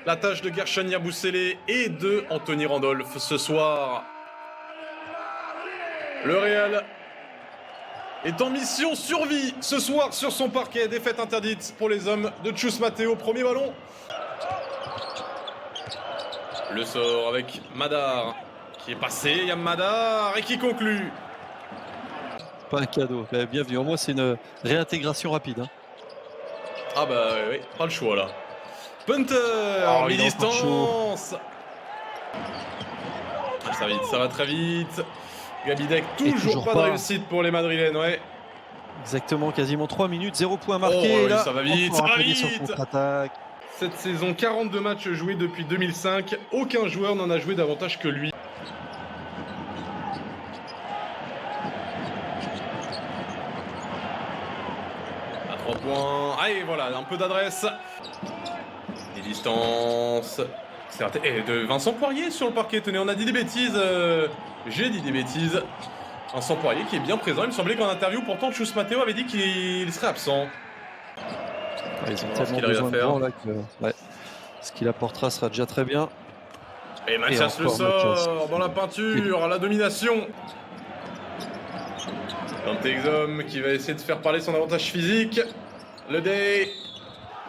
la tâche de Gershon Yabusele et de Anthony Randolph ce soir. Le Real est en mission survie ce soir sur son parquet. Défaite interdite pour les hommes de Chus Mateo. Premier ballon. Le sort avec Madar qui est passé. Yam Madar et qui conclut. Pas un cadeau, bienvenue. Au moins c'est une réintégration rapide. Hein. Ah bah oui, pas le choix là. Punter, mi-distance. Ça va vite, ça va très vite. Gabidec, toujours pas de réussite pour les Madrilènes, ouais. Exactement, quasiment 3 minutes, 0 point marqué. Oh, là, ça va vite, ça va vite. Cette saison, 42 matchs joués depuis 2005. Aucun joueur n'en a joué davantage que lui. À 3 points. Allez, voilà, un peu d'adresse. Les distances. Et de Vincent Poirier sur le parquet. Tenez, on a dit des bêtises. J'ai dit des bêtises. Vincent Poirier qui est bien présent. Il me semblait qu'en interview, pourtant, Chus Mateo avait dit qu'il serait absent. Ils ont tellement besoin de ballon là que ce qu'il apportera sera déjà très bien. Et Mathias le sort dans la peinture, la domination. Dante Exum qui va essayer de faire parler son avantage physique. Leday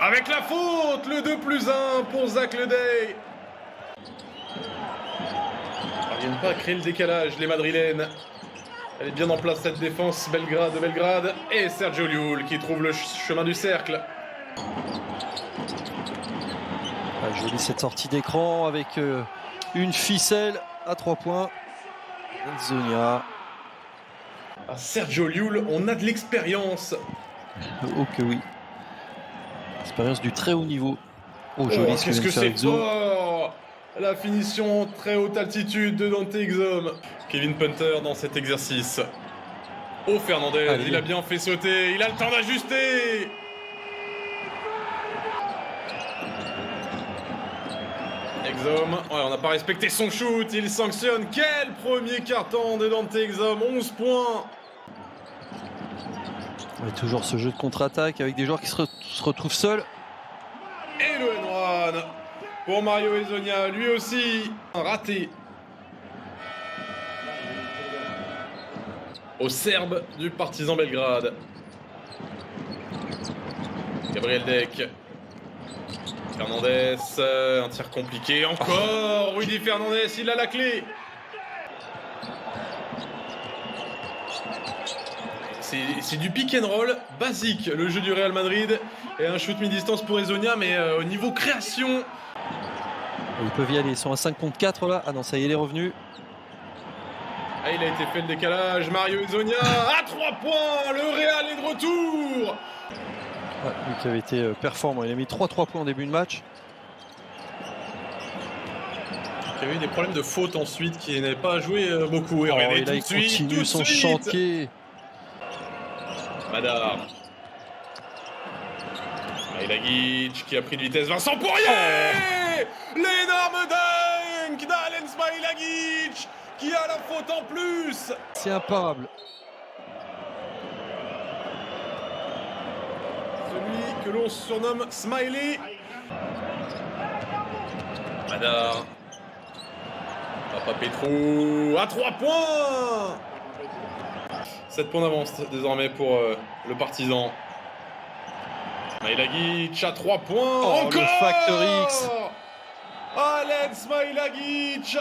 avec la faute, le 2+1 pour Zach Leday. Ils ne parviennent pas à créer le décalage, les Madrilènes. Elle est bien en place cette défense Belgrade. Et Sergio Llull qui trouve le chemin du cercle. Jolie cette sortie d'écran avec une ficelle à 3 points. Zonia. Sergio Llull, on a de l'expérience. Oh que oui. Expérience du très haut niveau. Oh joli, qu'est-ce que c'est fort. La finition très haute altitude de Dante Exum. Kevin Punter dans cet exercice. Oh Fernandez, il a bien fait sauter, il a le temps d'ajuster. Exum, on n'a pas respecté son shoot, il sanctionne. Quel premier carton de Dante Exum, 11 points. Et toujours ce jeu de contre-attaque avec des joueurs qui se retrouvent seuls. Et le N1 pour Mario Hezonja, lui aussi un raté. Au Serbe du Partizan Belgrade. Gabriel Deck. Fernandez, un tir compliqué encore. Rudy Fernandez, il a la clé. C'est du pick and roll basique, le jeu du Real Madrid. Et un shoot mi-distance pour Hezonja, mais au niveau création. Ils peuvent y aller, ils sont à 5 contre 4 là. Ah non, ça y est, il est revenu. Ah, il a été fait le décalage. Mario Hezonja à 3 points. Le Real est de retour. Lui qui avait été performant, il a mis 3 points en début de match. Il y avait eu des problèmes de faute ensuite qui n'avaient pas joué beaucoup. Et regardez, là, il continue son chantier. Madar. Smailagic qui a pris de vitesse. Vincent Poirier. L'énorme dunk d'Alen Smailagic qui a la faute en plus. C'est imparable. Celui que l'on surnomme Smiley. Madar. Papa Petrou à 3 points. 7 points d'avance désormais pour le Partizan. Smailagic à 3 points. Encore le Factor X. Alen Smailagic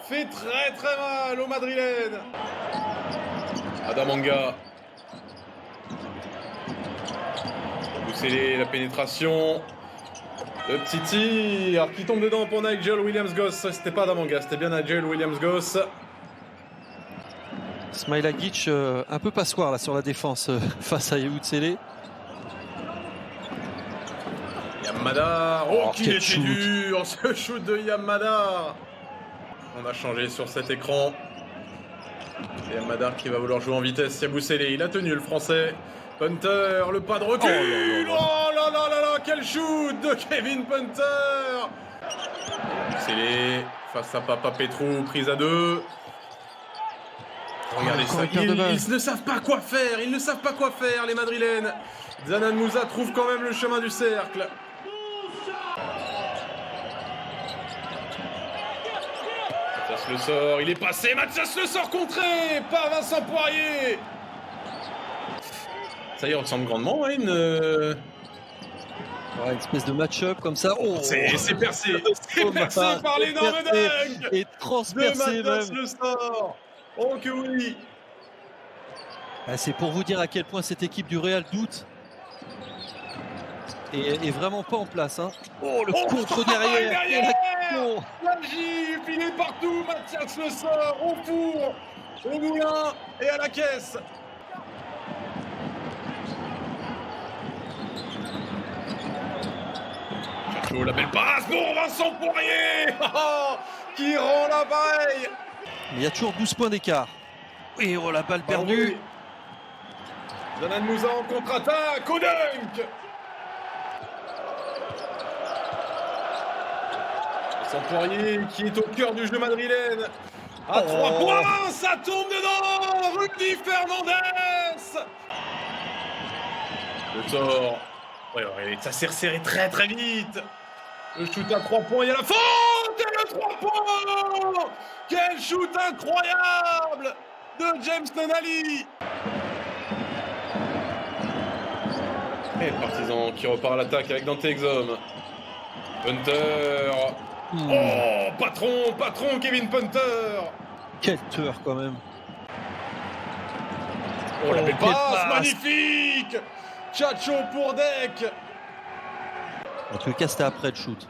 fait très mal aux Madrilènes. Adamanga. Bousselé, la pénétration. Le petit tir qui tombe dedans pour Nigel Williams-Goss. C'était pas Adamanga, c'était bien Nigel Williams-Goss. Smailagic un peu passoire là sur la défense face à Yabusele. Yam Madar, qu'il était dur ce shoot de Yam Madar. On a changé sur cet écran. Yam Madar qui va vouloir jouer en vitesse. Yabusele, il a tenu le français. Punter, le pas de recul. Oh là là, quel shoot de Kevin Punter. Yabusele face à Papa Petrou, prise à 2. Regardez ça, ils ne savent pas quoi faire, les Madrilènes. Zanan Moussa trouve quand même le chemin du cercle. Mathias Le Sort, il est passé. Mathias Le Sort contré par Vincent Poirier. Ça y ressemble grandement à une espèce de match-up comme ça. Oh, c'est percé. C'est percé par l'énorme dunk et transpercé de Mathias même. Le Sort. Oh que oui. C'est pour vous dire à quel point cette équipe du Real doute. Et vraiment pas en place. Hein. Oh, le contre derrière. Et la gifle, il est partout. Mathias Le Sort au four, au moulin et à la caisse. Chacho, la belle passe pour Vincent Poirier qui rend l'appareil. Il y a toujours 12 points d'écart. Et oh, la balle perdue. Zanan Moussa en contre-attaque, au dunk. Vincent Poirier qui est au cœur du jeu madrilène. À 3 points, ça tombe dedans. Rudy Fernandez. Le sort. Ouais, ça s'est resserré très très vite. Le shoot à 3 points, il y a la faute. Et le 3 points. Quel shoot incroyable de James Nonali. Et le Partizan qui repart à l'attaque avec Dante Exum. Punter. Oh, patron, Kevin Punter. Quel tueur quand même. Oh, la belle passe, magnifique. Chacho pour Deck. En tout cas, c'était après le shoot.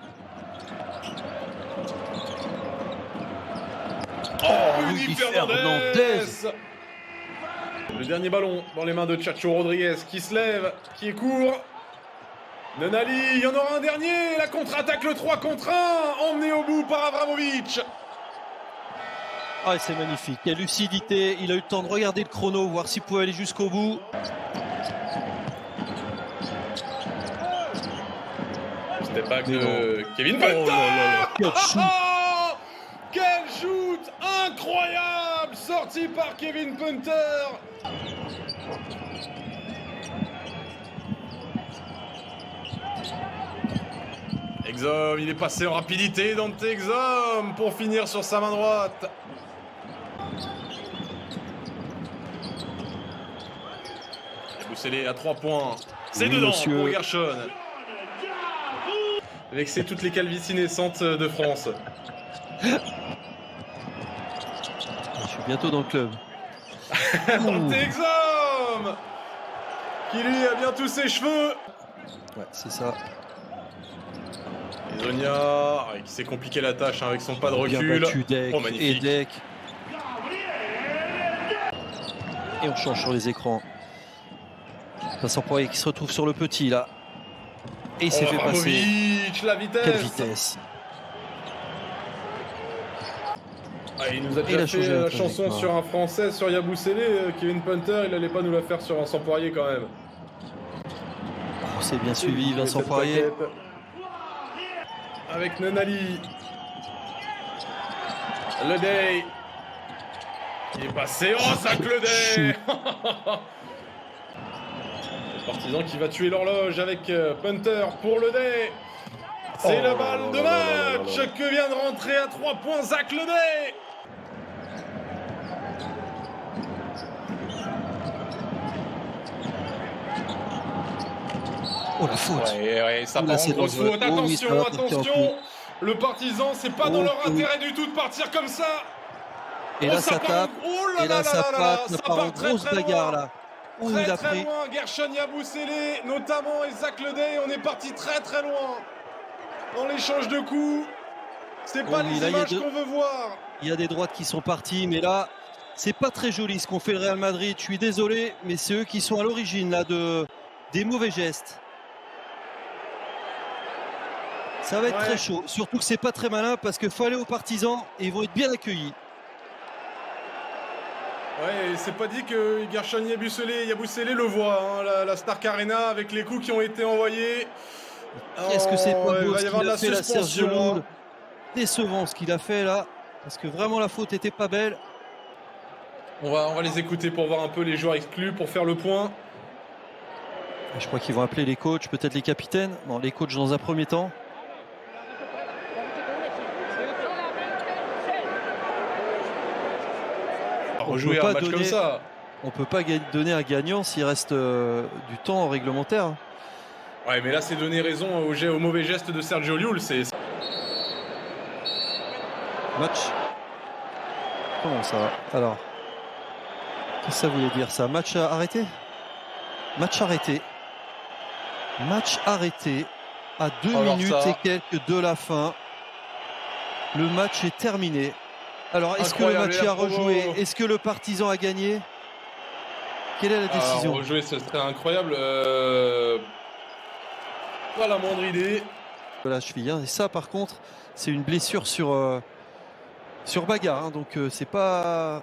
Oh, Rudy Fernandez. Le dernier ballon dans les mains de Chacho Rodriguez qui se lève, qui est court. Nonali, il y en aura un dernier. La contre-attaque, le 3 contre 1, emmené au bout par Avramovic. Ah, c'est magnifique. Quelle lucidité. Il a eu le temps de regarder le chrono, voir s'il pouvait aller jusqu'au bout. C'était pas que Kevin Punter. Quel shoot. Quel shoot incroyable sorti par Kevin Punter. Exum, il est passé en rapidité, Dante Exum pour finir sur sa main droite. Bousselé à 3 points. C'est dedans pour Gershon. Vexer toutes les calvities naissantes de France. Je suis bientôt dans le club. Dante Exum qui lui a bien tous ses cheveux. Ouais, c'est ça. Et Zonia qui s'est compliqué la tâche avec son pas de recul. Bien battu, Deck. Oh, magnifique. Et Deck. Et on change sur les écrans. Vincent Poirier qui se retrouve sur le petit là. Et il s'est fait passer. La vitesse. Quelle vitesse. Il nous a déjà fait la chanson sur un Français, sur Yabusele. Kevin Punter, il allait pas nous la faire sur Vincent Poirier quand même. Oh, c'est bien suivi Vincent Poirier. Avec Nonali. Le Day. Il est passé. Oh, sac le Day. Le Partizan qui va tuer l'horloge avec Punter pour le Day. C'est la balle de match que vient de rentrer à 3 points Zach Le Day. Oh la faute. Ouais, ça part en grosse faute. Attention. Le Partizan, c'est pas dans leur intérêt du tout de partir comme ça. Et là, ça tape. Et là, ça part en grosse bagarre là. Très loin, Gershon Yabusele notamment et Zach Le Day. On est parti très très loin dans l'échange de coups. C'est pas les images qu'on veut voir. Il y a des droites qui sont parties, mais là, c'est pas très joli ce qu'on fait le Real Madrid. Je suis désolé, mais c'est eux qui sont à l'origine là des mauvais gestes. Ça va être très chaud. Surtout que c'est pas très malin parce qu'il faut aller aux Partisans et ils vont être bien accueillis. Ouais, c'est pas dit que Gershon Yabusele le voit, hein, la Stark Arena avec les coups qui ont été envoyés. Qu'est-ce que c'est pas beau ce qu'il a fait la là, Sergio Llull. Décevant ce qu'il a fait là, parce que vraiment la faute était pas belle. On va les écouter pour voir un peu les joueurs exclus, pour faire le point. Je crois qu'ils vont appeler les coachs, peut-être les capitaines. Non, les coachs dans un premier temps. rejouer un match comme ça. On peut pas donner un gagnant s'il reste du temps réglementaire. Ouais, mais là, c'est donner raison au mauvais geste de Sergio Llull. Match. Comment ça va? Alors, qu'est-ce que ça voulait dire ça? Match arrêté? Match arrêté. Match arrêté à 2 minutes et quelques de la fin. Le match est terminé. Alors, est-ce que le match est à rejouer? Est-ce que le Partizan a gagné? Quelle est la décision? Rejouer, ce serait incroyable. Pas la moindre idée. De la cheville. Hein. Et ça, par contre, c'est une blessure sur bagarre. Hein. Donc, c'est pas